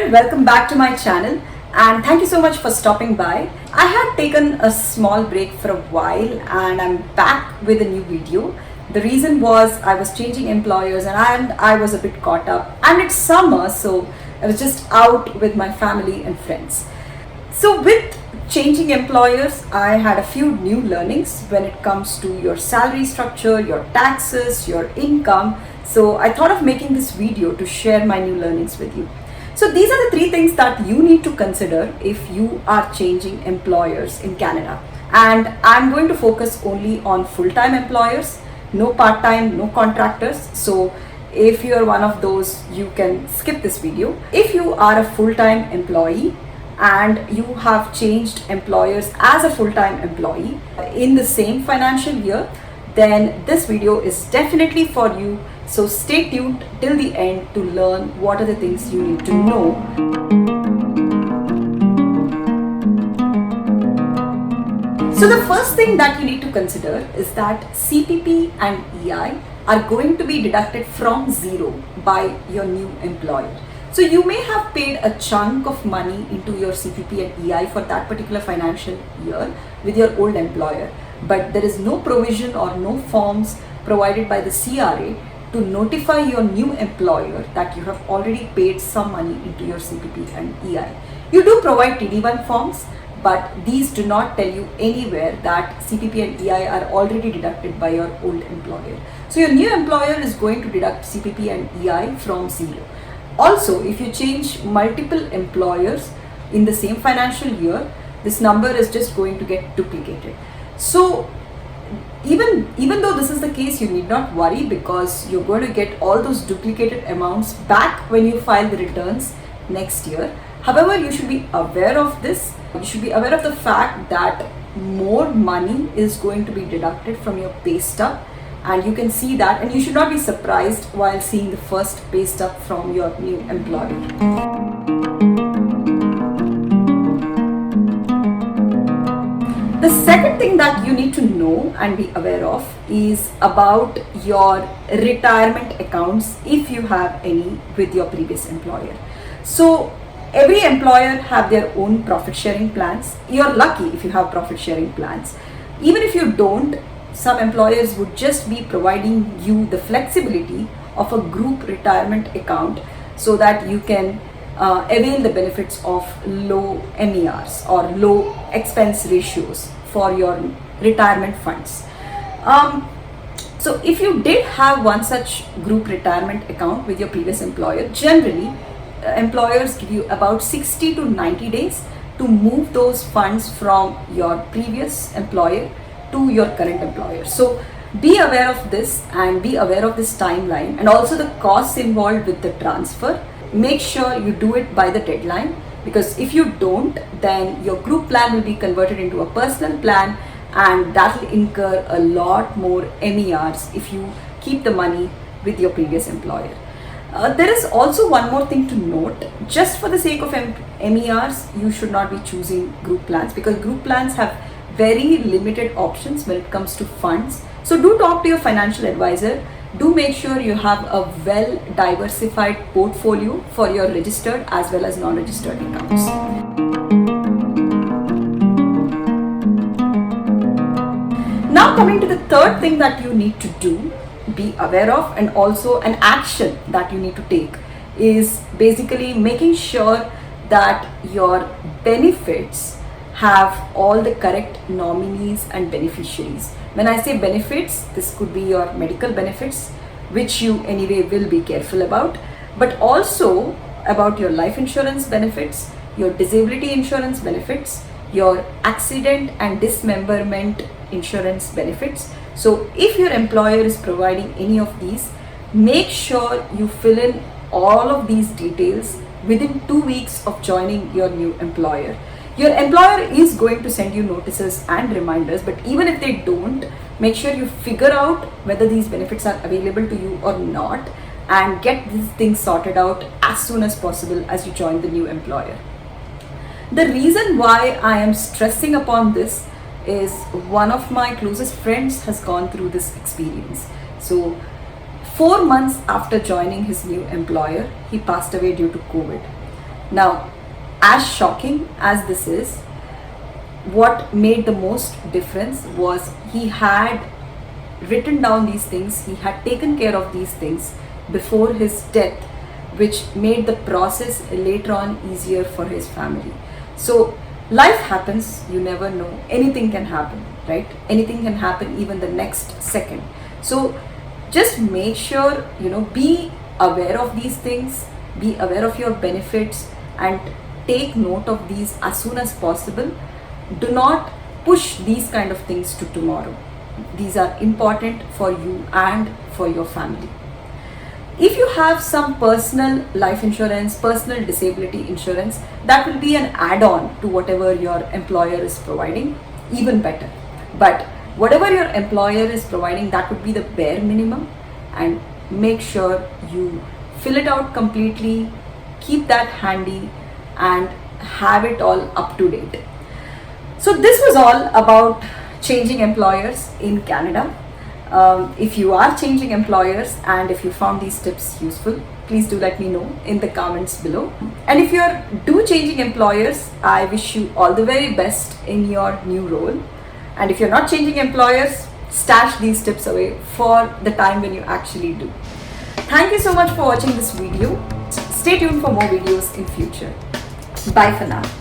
and welcome back to my channel, and thank you so much for stopping by. I had taken a small break for a while and I'm back with a new video. The reason was I was changing employers and I was a bit caught up, and it's summer, so I was just out with my family and friends. So with changing employers, I had a few new learnings when it comes to your salary structure, your taxes, your income. So I thought of making this video to share my new learnings with you. So these are the three things that you need to consider if you are changing employers in Canada. And I'm going to focus only on full-time employers, no part-time, no contractors. So if you're one of those, you can skip this video. If you are a full-time employee and you have changed employers as a full-time employee in the same financial year, then this video is definitely for you. So stay tuned till the end to learn what are the things you need to know. So the first thing that you need to consider is that CPP and EI are going to be deducted from zero by your new employer. So you may have paid a chunk of money into your CPP and EI for that particular financial year with your old employer, but there is no provision or no forms provided by the CRA to notify your new employer that you have already paid some money into your CPP and EI. You do provide TD1 forms, but these do not tell you anywhere that CPP and EI are already deducted by your old employer. So your new employer is going to deduct CPP and EI from zero. Also, if you change multiple employers in the same financial year, this number is just going to get duplicated. So even though this is the case, you need not worry, because you're going to get all those duplicated amounts back when you file the returns next year. However, you should be aware of this. You should be aware of the fact that more money is going to be deducted from your pay stub, and you can see that, and you should not be surprised while seeing the first pay stub from your new employer. The second thing that you need to know and be aware of is about your retirement accounts, if you have any, with your previous employer. So every employer have their own profit sharing plans. You're lucky if you have profit sharing plans. Even if you don't, some employers would just be providing you the flexibility of a group retirement account so that you can avail the benefits of low MERs or low expense ratios for your retirement funds. So if you did have one such group retirement account with your previous employer, generally employers give you about 60 to 90 days to move those funds from your previous employer to your current employer. So be aware of this and be aware of this timeline, and also the costs involved with the transfer. Make sure you do it by the deadline, because if you don't, then your group plan will be converted into a personal plan, and that will incur a lot more MERs if you keep the money with your previous employer. There is also one more thing to note. Just for the sake of MERs, you should not be choosing group plans, because group plans have very limited options when it comes to funds. So do talk to your financial advisor. Do make sure you have a well diversified portfolio for your registered as well as non-registered accounts. Now coming to the third thing that you need to do, be aware of, and also an action that you need to take, is basically making sure that your benefits have all the correct nominees and beneficiaries. When I say benefits, this could be your medical benefits, which you anyway will be careful about, but also about your life insurance benefits, your disability insurance benefits, your accident and dismemberment insurance benefits. So if your employer is providing any of these, make sure you fill in all of these details within 2 weeks of joining your new employer. Your employer is going to send you notices and reminders, but even if they don't, make sure you figure out whether these benefits are available to you or not, and get these things sorted out as soon as possible as you join the new employer. The reason why I am stressing upon this is one of my closest friends has gone through this experience. So 4 months after joining his new employer, he passed away due to COVID. Now, as shocking as this is, what made the most difference was he had written down these things, he had taken care of these things before his death, which made the process later on easier for his family. So life happens, you never know, anything can happen, right? Anything can happen even the next second. So just make sure, be aware of these things, be aware of your benefits, and take note of these as soon as possible. Do not push these kind of things to tomorrow. These are important for you and for your family. If you have some personal life insurance, personal disability insurance, that will be an add-on to whatever your employer is providing, even better. But whatever your employer is providing, that would be the bare minimum, and make sure you fill it out completely, keep that handy, and have it all up to date. So this was all about changing employers in Canada. If you are changing employers and if you found these tips useful, please do let me know in the comments below. And if you're changing employers, I wish you all the very best in your new role. And if you're not changing employers, stash these tips away for the time when you actually do. Thank you so much for watching this video. Stay tuned for more videos in future. Bye for now.